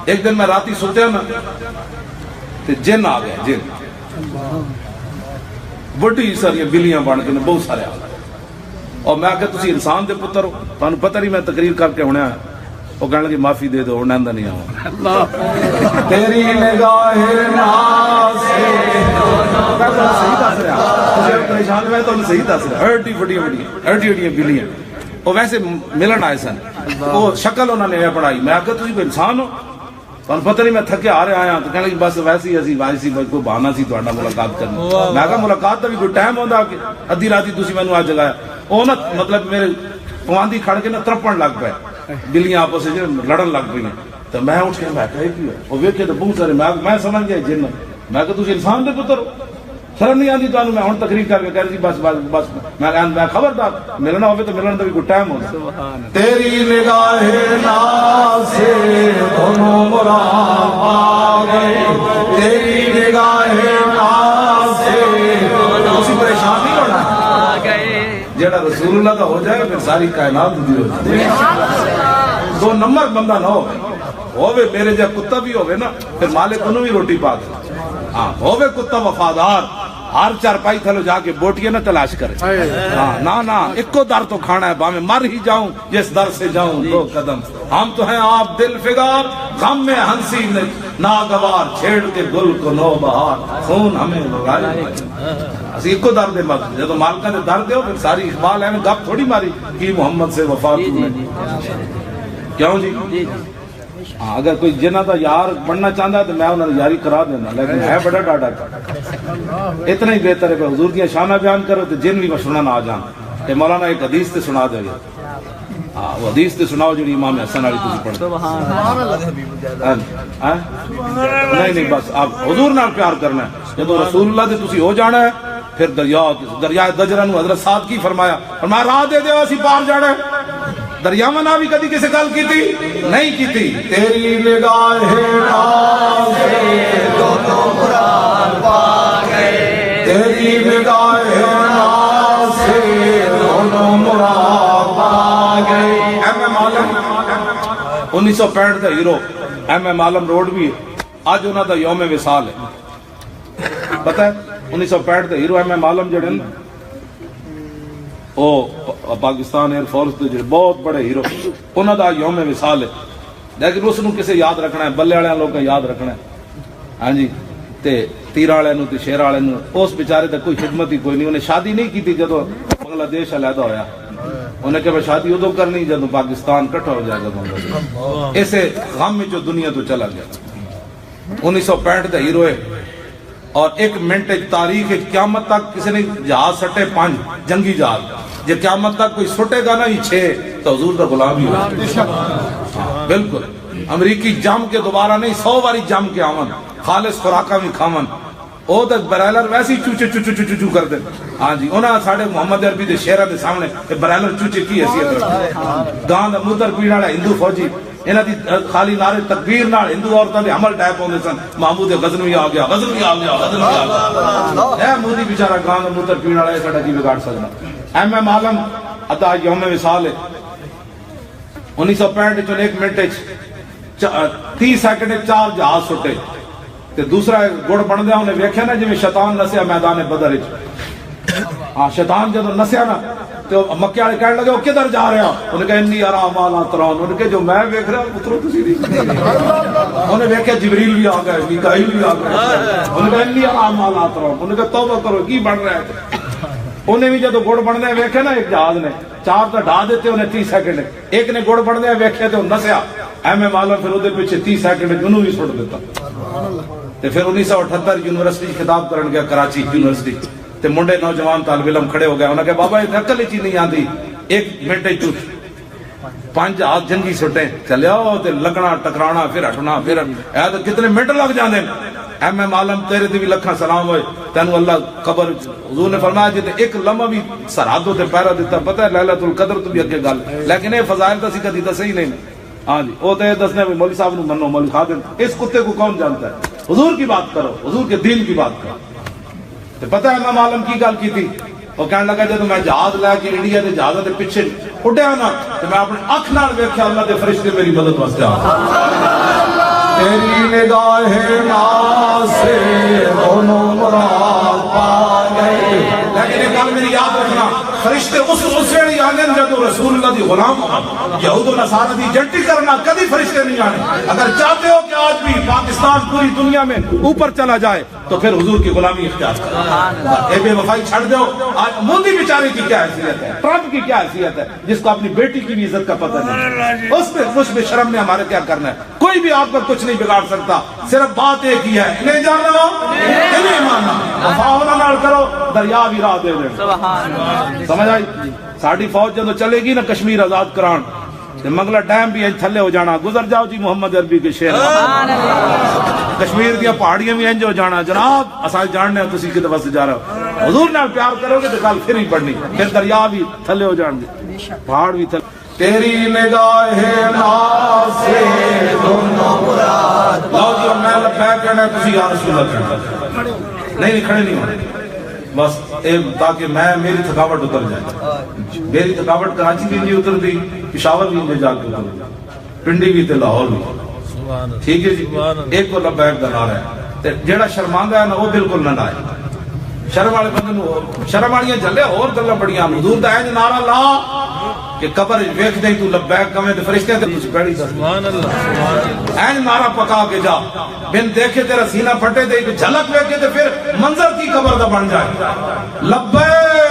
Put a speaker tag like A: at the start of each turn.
A: ایک دن میں راتی سوتیا نا تے جن آ گیا، جن بڑی ساری بلیاں بن کے بہت سارے آ گئے، اور میں کہ تسی انسان دے پتر ہو، تانوں پتہ نہیں میں تقریر کر کے ہونا ہے، وہ کہنے لگی معافی دے دو، انہیں نہیں آؤں تیری نگاہ ناز سے صحیح دس رہا، پریشان میں تو صحیح دس رہا، ہڈی وڈیاں بلیاں، وہ ویسے ملن آئے سن، وہ شکل انہوں نے پڑھائی، میں کہ تسی انسان ہو، تمہیں پتہ نہیں میں تھکے آ رہے آیا، تو کہنے لگی بس ویسے ہی سی کوئی بہانا سی تہاڈا ملاقات کرنا، میں کہا ملاقات کا بھی کوئی ٹائم ہوندا کہ ادھی راتی تسی مینوں آ جگایا، وہ نا مطلب میرے پواندی کھڑ کے نا ترپن لگ پے، بلیاں آپس میں لڑن لگ پئی، تو میں اٹھ کے میں کہا کی وہ ویکھے تو بہت سارے، میں سمجھ گیا جن، میں کہ تسی انسان دے پتر ہو، شرم نہیں آتی تمہیں، میں ہوں تقریر کر کے کہہ رہی بس میں خبردار ملنا ہوئے تو ملنے کا بھی کوئی ٹائم ہوتا، تیری نگاہ ناز سے دونوں مراد آ گئے، تیری نگاہ ناز سے اسی پریشان نہیں ہونا، جیڑا رسول اللہ کا ہو جائے پھر ساری کائنات دی ہو جائے، دو نمبر بندہ نہ ہوئے میرے جا کتا بھی ہوئے نا پھر مالک انہوں بھی روٹی پا دے، ہاں ہوئے کتا وفادار، ہر چارپائی تھلو جا کے بوٹیاں نہ تلاش کرے، ہاں نا ایک کو در تو کھانا ہے، باہمیں مر ہی جاؤں جس در سے جاؤں دو قدم، ہم تو ہیں آپ دل فگار، غم میں ہنسی نہیں ناگوار، چھیڑ کے گل کو نو بہار، خون ہمیں لگائی اسی ایک کو در دے مت، جب مالکہ نے در دے ہو پھر ساری اقبال ہے گپ تھوڑی ماری کی محمد سے وفا نے، کیوں جی؟ اگر کوئی جنہ دا یار بننا چاہتا ہے تو میں انہوں نے یاری کرا دینا، لیکن ہے بڑا ڈاڈا کا، اتنا ہی بہتر ہے کہ حضور کی شانہ بیان کرو تو جن بھی سننا نہ آ جان، کہ مولانا ایک حدیث تے سنا دے گا، وہ حدیث تے سناؤ جی امام حسن علی تسی پڑھتے، نہیں بس آپ حضور نال پیار کرنا ہے، جب رسول اللہ دے تسی ہو جانا ہے پھر دریائے دجرہ نو حضرت صاحب کی فرمایا راہ دے دے اسی پار جانا ہے، دریاواں نہ بھی کدی کسی گل کیتی نہیں کیتی، تیری نگاہ ناز سے دونوں مراد پا گئے، تیری نگاہ ناز سے دونوں مراد پا گئے، M M Alam 1965 the hero M M Alam road بھی آج انہاں دا یوم وصال ہے، پتہ ہے 1965 دا ہیرو ایم ایم عالم جڑے نا پاکستان ایئر فورس دے جڑے بہت بڑے ہیرو، انہاں دا یوم وصال ہے، لیکن اس نو کسے یاد رکھنا ہے، بلے والے لوگوں یاد رکھنا ہے، ہاں جی تے تیر والے نو تے شیر والے نو، اس بیچارے تک کوئی خدمت ہی کوئی نہیں، انہیں شادی نہیں کی جدو بنگلہ دیش علیحدہ ہویا، انہیں کہ شادی ادو کرنی جدو پاکستان کٹھا ہو جائے گا بنگلہ دیش، اسے غم میں جو دنیا تو چلا گیا، 1965 دا ہیرو ہے، اور ایک منٹ تاریخ قیامت تک کسی نے جہاز سٹے 5 جنگی جہاز، جب قیامت تک کوئی سٹے گا نا ہی 6 تو حضور کا غلام ہی ہوگا، بالکل امریکی جم کے دوبارہ نہیں 100 باری جم کے آون، خالص خوراکہ بھی کھاون، او تک برائلر ویسے ہی چوچے چو چو چو چو کر دے، ہاں جی انہاں ساڑھے محمد عربی دے شیرہ دے سامنے برائلر چوچے کی حیثیت رکھتے، گاں دا مدر پیڑا ہے ہندو فوجی، انہاں دی خالی نعرے تکبیر نال ہندو عورتاں دے عمل ٹائپ ہوندے سن، محمود غزنوی آ گیا، غزنوی آ گیا، غزنوی آ گیا، اے مودی بیچارہ گاں دا مدر پیڑا ہے ساڑھا کی بگاڑ سکنا، ایم ایم عالم عطا یوم وصال ہے، 1965 چون ایک منٹ 30 سیکنڈ 4 جہاز سٹے، تے دوسرا گڑ بن دیا انہیں ویکھیا نا جی شیطان نسیا میدان بدر وچ، ہاں شیطان جدو نسیا نا تو مکے والے کہنے لگے وہ کدھر جا رہے ہو، انہیں کہا انی ارا ما لا ترون، انہیں کہا جو میں ویکھ رہا اترو تسی نہیں، انہیں ویکھیا جبریل بھی آ گئے، میکائیل بھی آ گئے، انہیں کہا انی ارا ما لا ترون، انہیں کہا توبہ کرو کی بن رہا ہے، انہیں بھی جدو گڑ بن دیا ویکھیا نا ایک جہاز نے 4 تو ڈھا دیتے انہیں 30 سیکنڈ، ایک نے گڑ بن دیا ویکھیا تو نسیا، ایم ایم عالم پھر ادھر پیچھے 30 سیکنڈ انہوں بھی سٹ دیتا، تے پھر 1978 یونیورسٹی خطاب کرن گیا کراچی یونیورسٹی، تے منڈے نوجوان طالب علم کھڑے ہو گئے، انہوں نے کہا بابا یہ عقل ہی نہیں آتی، 1 منٹ 5 جہاز جنگی سٹے چلے آؤ تے لگنا ٹکرانا پھر ہٹنا پھر اے تو کتنے منٹ لگ جاندے، ایم ایم عالم تیرے تے بھی لکھاں سلام ہوئے، تینوں اللہ قبر، حضور نے فرمایا جی ایک لمحہ بھی سرحدوں تے پہرا دیتا، پتہ ہے لیلۃ القدر تو بھی اگے گل، لیکن یہ فضائل تو کدی دسے ہی نہیں، ہاں جی وہ تو یہ دسنے مولوی صاحب نو منو، مولوی خادم، اس کتے کو کون جانتا ہے، حضور کی بات کرو، حضور کے دین کی بات کرو، تو پتہ ہے امام عالم کی گل کی تھی، وہ کہنے لگا جب میں جہاز لے کے انڈیا کے جہاز کے پیچھے اڈیا نا تو میں اپنی اکھ نال ویکھیا اللہ دے فرشتے میری مدد واسطے آ تیری نگاہ ناز سے دونوں مراد پا گئے. لیکن ایک گل میری یاد رکھنا، فرشتے اس ویلے آنے جدو رسول اللہ دی غلام یہود و نصارہ دی جنٹی کرنا کدی فرشتے نہیں آنے. اگر چاہتے ہو کہ آج بھی پاکستان پوری دنیا میں اوپر چلا جائے تو پھر حضور کی غلامی اختیار کرو. اے بے وفائی چھڑ دو. آج مودی بیچارے کی کیا حیثیت ہے، ٹرمپ کی کیا حیثیت ہے، جس کو اپنی بیٹی کی بھی عزت کا پتہ نہیں. اس میں شرم نے ہمارے کیا کرنا ہے. کوئی بھی آپ کا کچھ نہیں بگاڑ سکتا. صرف بات ایک ہی ہے، نہیں جانا نہیں ماننا، وفا ہونا نال کرو، دریا بھی راہ دے دے. سمجھ آئی؟ ساڑی فوج جدو چلے گی نا کشمیر آزاد کران، منگلا ڈیم بھی تھلے ہو جانا. گزر جاؤ جی محمد عربی کے شعر، کشمیر دیا پہاڑیاں بھی انج ہو جانا. جناب اساں جاننے ہیں تسی کدے واسطے جا رہے ہو. حضور نال پیار کرو گے تو گل پھر ہی پڑنی، پھر دریا بھی تھلے ہو جان گے، پہاڑ بھی تھلے. تیری نگاہ ناز سے دونوں مراد. لو جی میں لبیک کہنا ہے تسی یا رسول اللہ کہنا. نہیں کھڑے نہیں ہونے بس تاکہ میری تھکاوٹ اتر جائے. میری تھکاوٹ کراچی بھی نہیں اترتی، پشاور بھی نہیں جا کے اترتی، پنڈی بھی تے لاہور بھی. ٹھیک ہے جی. ایک کو لبیک دا نعرہ ہے، جیڑا شرماندا ہے نا وہ بالکل نہ لائے. شرم والے بندے نو شرم والیاں جھلے اور گلاں بڑیاں. حضور دا انج نعرہ لا کہ قبر ویکھ دے تو لبیک کہے تے فرشتے تے کچھ پڑھی دس. سبحان اللہ. این نعرہ پکا کے جا، بن دیکھے تیرا سینہ پھٹے تے ایک جھلک ویکھے تے پھر منظر کی قبر دا بن جائے. لبیک